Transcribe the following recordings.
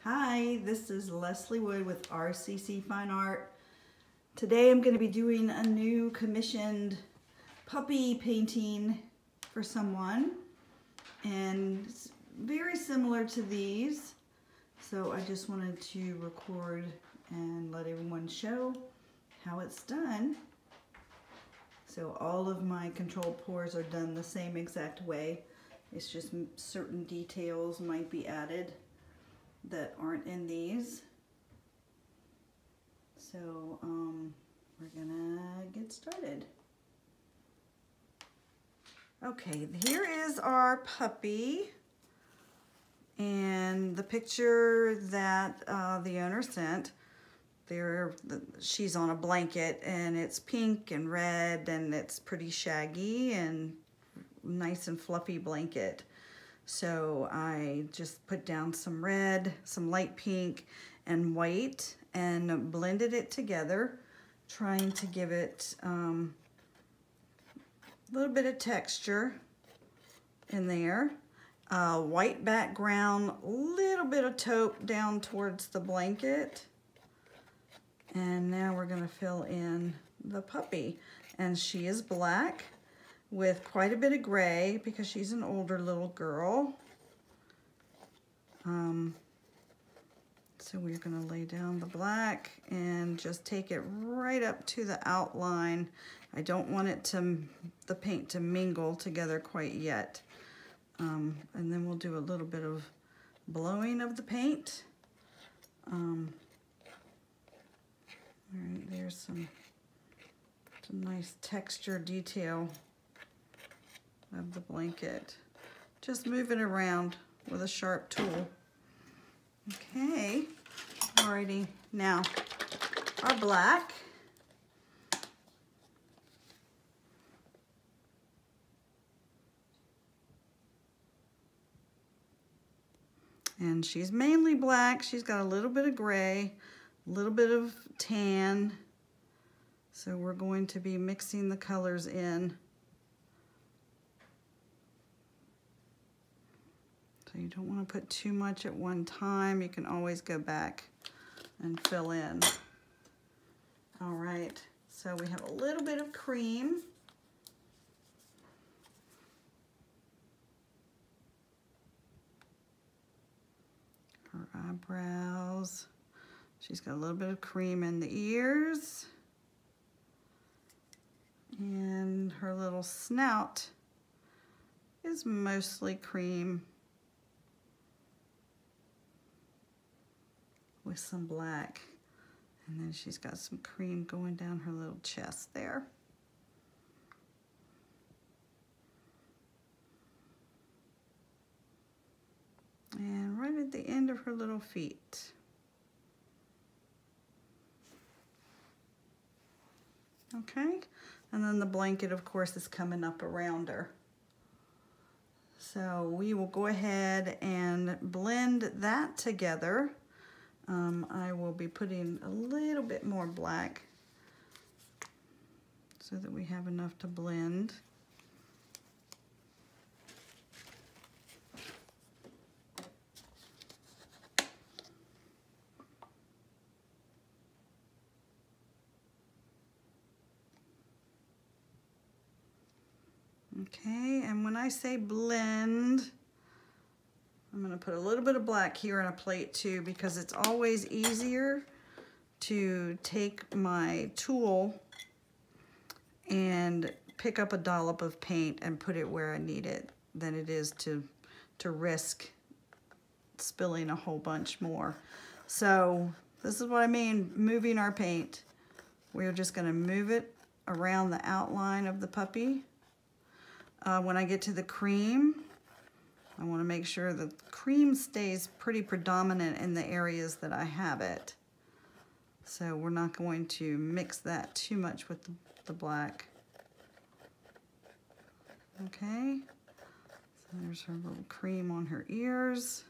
Hi, this is Leslie Wood with RCC Fine Art. Today I'm going to be doing a new commissioned puppy painting for someone, and it's very similar to these, so I just wanted to record and let everyone show how it's done. So all of my controlled pours are done the same exact way. It's just certain details might be added that aren't in these. So we're gonna get started. Okay, here is our puppy, and the picture that the owner sent. She's on a blanket, and it's pink and red, and it's pretty shaggy and nice and fluffy blanket. So I just put down some red, some light pink, and white, and blended it together, trying to give it a little bit of texture in there. White background, little bit of taupe down towards the blanket. And now we're gonna fill in the puppy. And she is black with quite a bit of gray because she's an older little girl. So we're gonna lay down the black and just take it right up to the outline. I don't want it the paint to mingle together quite yet. And then we'll do a little bit of blowing of the paint. All right, there's some nice texture detail of the blanket. Just move it around with a sharp tool. Okay, alrighty, now our black. And she's mainly black. She's got a little bit of gray, a little bit of tan. So we're going to be mixing the colors in. So you don't want to put too much at one time. You can always go back and fill in. All right, so we have a little bit of cream. Her eyebrows. She's got a little bit of cream in the ears. And her little snout is mostly cream with some black. And then she's got some cream going down her little chest there. And right at the end of her little feet. Okay, and then the blanket, of course, is coming up around her. So we will go ahead and blend that together. I will be putting a little bit more black so that we have enough to blend. Okay, and when I say blend, I'm going to put a little bit of black here on a plate too, because it's always easier to take my tool and pick up a dollop of paint and put it where I need it than it is to risk spilling a whole bunch more. So this is what I mean, moving our paint. We're just going to move it around the outline of the puppy. When I get to the cream, I want to make sure the cream stays pretty predominant in the areas that I have it. So we're not going to mix that too much with the black. Okay, so there's her little cream on her ears.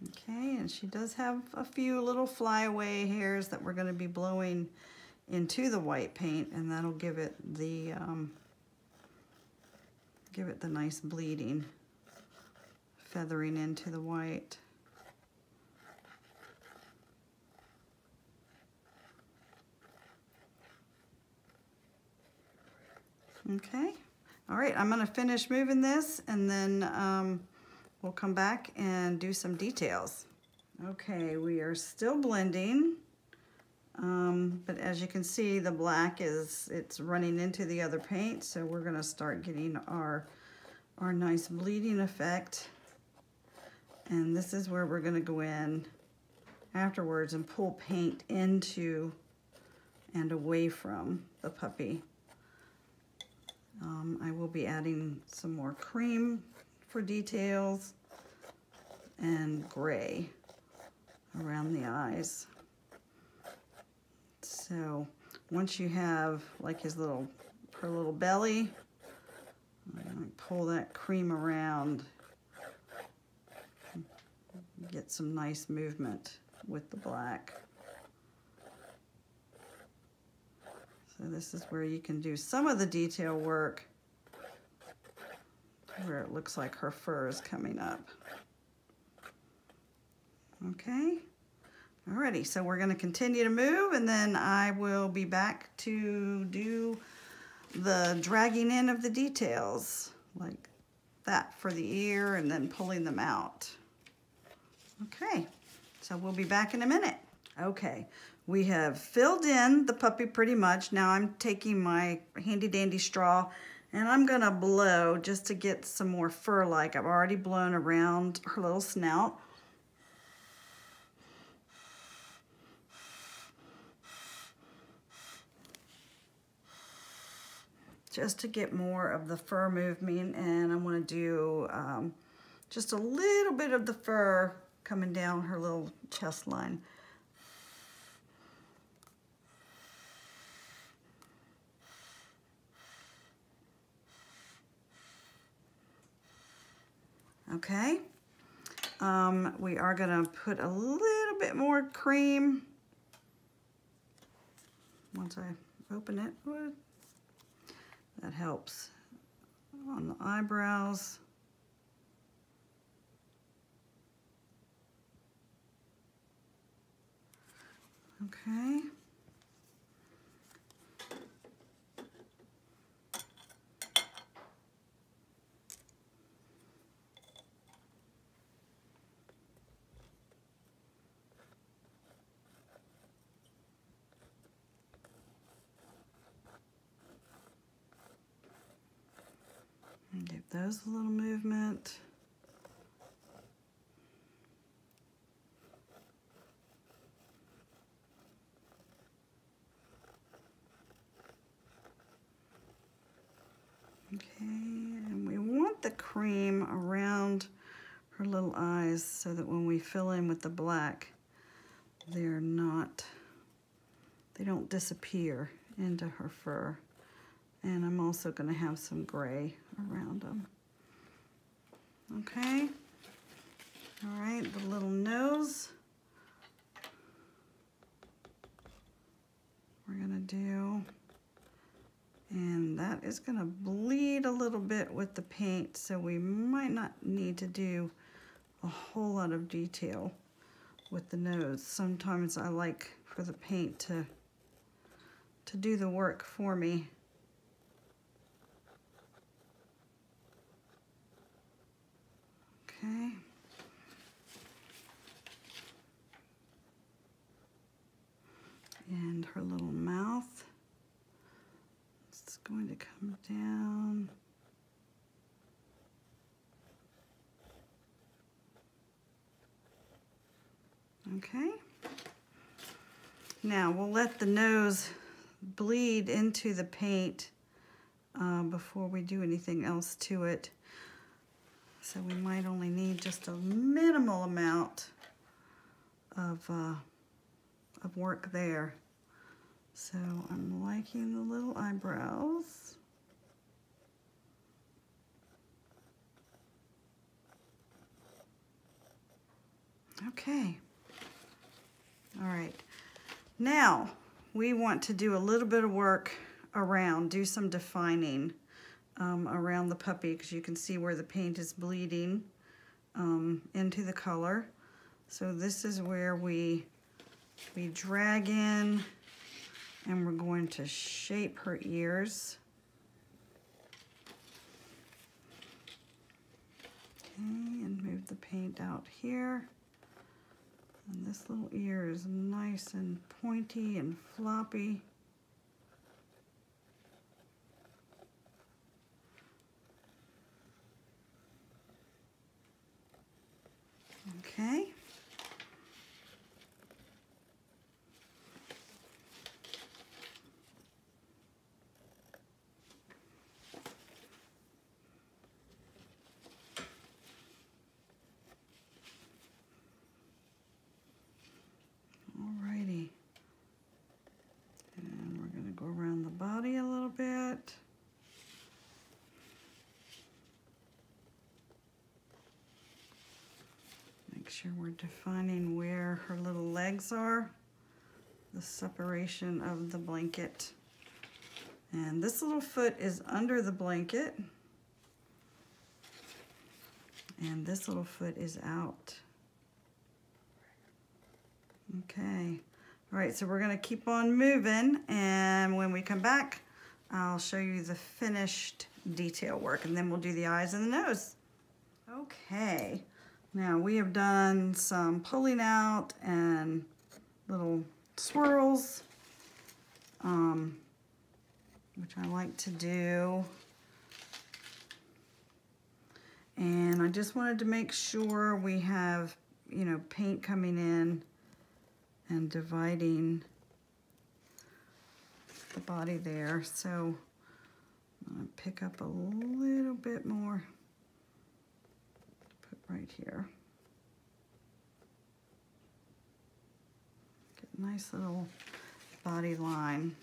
Okay, and And she does have a few little flyaway hairs that we're going to be blowing into the white paint, and that'll give it the nice bleeding, feathering into the white. Okay, all right, I'm gonna finish moving this, and then we'll come back and do some details. Okay, we are still blending, but as you can see, the black it's running into the other paint, so we're gonna start getting our nice bleeding effect. And this is where we're gonna go in afterwards and pull paint into and away from the puppy. I will be adding some more cream for details and gray around the eyes. So once you have like her little belly, I'm going to pull that cream around, get some nice movement with the black. So this is where you can do some of the detail work where it looks like her fur is coming up. Okay, alrighty, so we're going to continue to move, and then I will be back to do the dragging in of the details like that for the ear and then pulling them out. Okay, so we'll be back in a minute. Okay, we have filled in the puppy pretty much. Now I'm taking my handy dandy straw and I'm gonna blow just to get some more fur-like. I've already blown around her little snout. Just to get more of the fur movement, and I want to do just a little bit of the fur coming down her little chest line. Okay, we are going to put a little bit more cream once I open it. That helps on the eyebrows. Okay. And give those a little movement. Okay, and we want the cream around her little eyes so that when we fill in with the black, they don't disappear into her fur. And I'm also going to have some gray around them. Okay. All right, the little nose. We're going to do, and that is going to bleed a little bit with the paint, so we might not need to do a whole lot of detail with the nose. Sometimes I like for the paint to do the work for me. Okay. And her little mouth. It's going to come down. Okay. Now we'll let the nose bleed into the paint before we do anything else to it. So we might only need just a minimal amount of work there. So I'm liking the little eyebrows. Okay. All right. Now we want to do a little bit of work around, do some defining around the puppy, because you can see where the paint is bleeding into the color. So this is where we drag in, and we're going to shape her ears. Okay, and move the paint out here. And this little ear is nice and pointy and floppy. Okay. Alrighty. And we're going to go around the body a little bit. Make sure we're defining where her little legs are, the separation of the blanket. And this little foot is under the blanket, and this little foot is out. Okay, all right, so we're gonna keep on moving, and when we come back, I'll show you the finished detail work, and then we'll do the eyes and the nose. Okay, now we have done some pulling out and little swirls, which I like to do. And I just wanted to make sure we have, you know, paint coming in and dividing the body there. So I'm gonna pick up a little bit more, put right here. Get a nice little body line.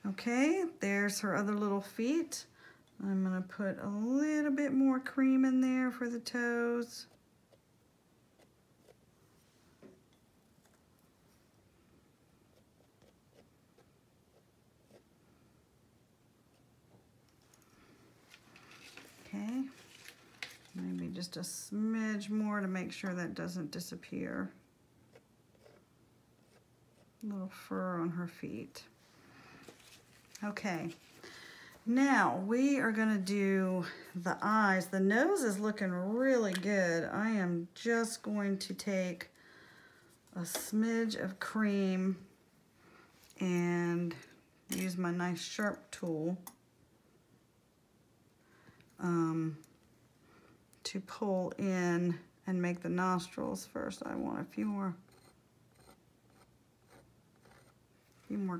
Okay, there's her other little feet. I'm gonna put a little bit more cream in there for the toes. Okay, maybe just a smidge more to make sure that doesn't disappear. A little fur on her feet. Okay, now we are gonna do the eyes. The nose is looking really good. I am just going to take a smidge of cream and use my nice sharp tool to pull in and make the nostrils first. I want a few more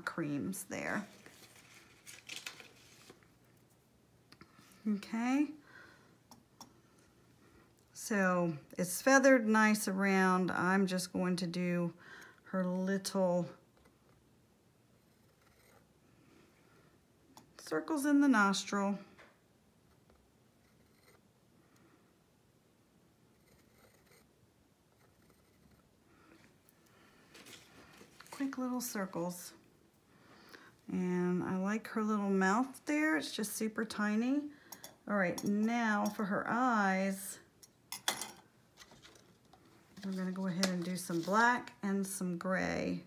creams there. Okay, so it's feathered nice around. I'm just going to do her little circles in the nostril. Quick little circles. And I like her little mouth there. It's just super tiny. All right, now for her eyes, we're gonna go ahead and do some black and some gray.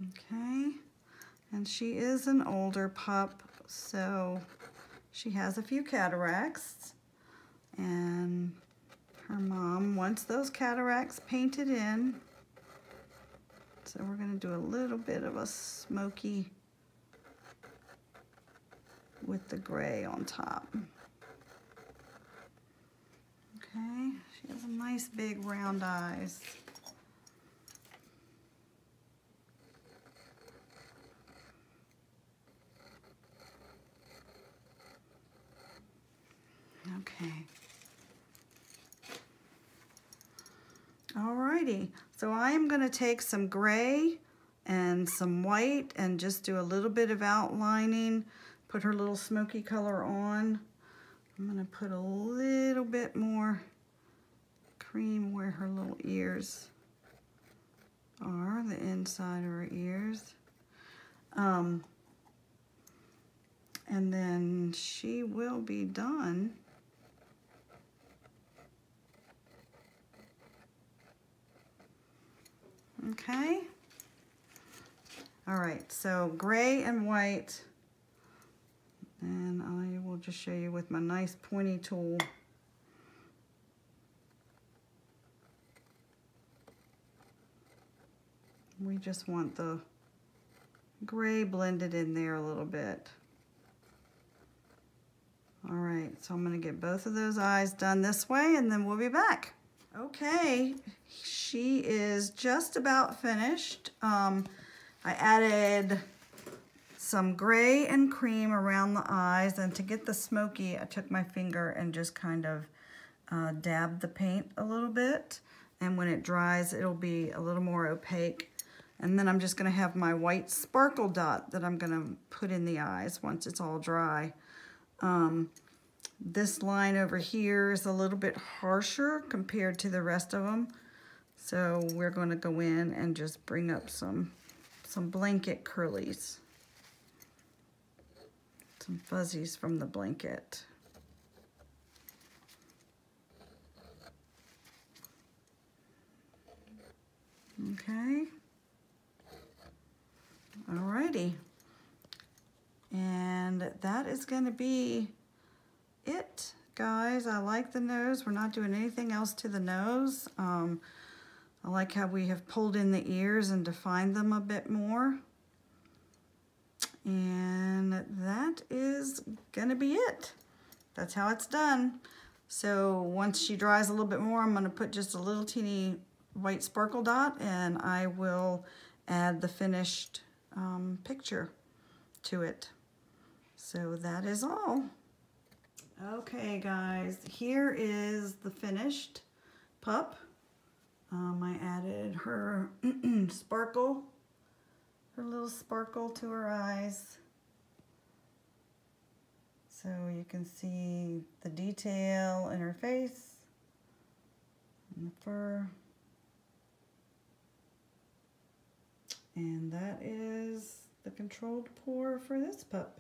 Okay, and she is an older pup, so she has a few cataracts, and her mom wants those cataracts painted in. So we're gonna do a little bit of a smoky with the gray on top. Okay, she has nice big round eyes. Okay. Alrighty, so I am going to take some gray and some white and just do a little bit of outlining, put her little smoky color on. I'm gonna put a little bit more cream where her little ears are, the inside of her ears. And then she will be done. Okay. All right, so gray and white. And I will just show you with my nice pointy tool. We just want the gray blended in there a little bit. All right, so I'm gonna get both of those eyes done this way and then we'll be back. Okay, she is just about finished. I added some gray and cream around the eyes, and to get the smoky, I took my finger and just kind of dabbed the paint a little bit. And when it dries, it'll be a little more opaque. And then I'm just gonna have my white sparkle dot that I'm gonna put in the eyes once it's all dry. This line over here is a little bit harsher compared to the rest of them. So we're gonna go in and just bring up some blanket curlies. Some fuzzies from the blanket. Okay. Alrighty. And that is going to be it, guys. I like the nose. We're not doing anything else to the nose. I like how we have pulled in the ears and defined them a bit more. And that is gonna be it. That's how it's done. So once she dries a little bit more, I'm gonna put just a little teeny white sparkle dot, and I will add the finished picture to it. So that is all. Okay, guys, here is the finished pup. I added her sparkle, her little sparkle to her eyes. So you can see the detail in her face and the fur. And that is the controlled pour for this pup.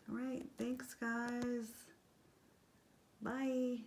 All right, thanks guys. Bye.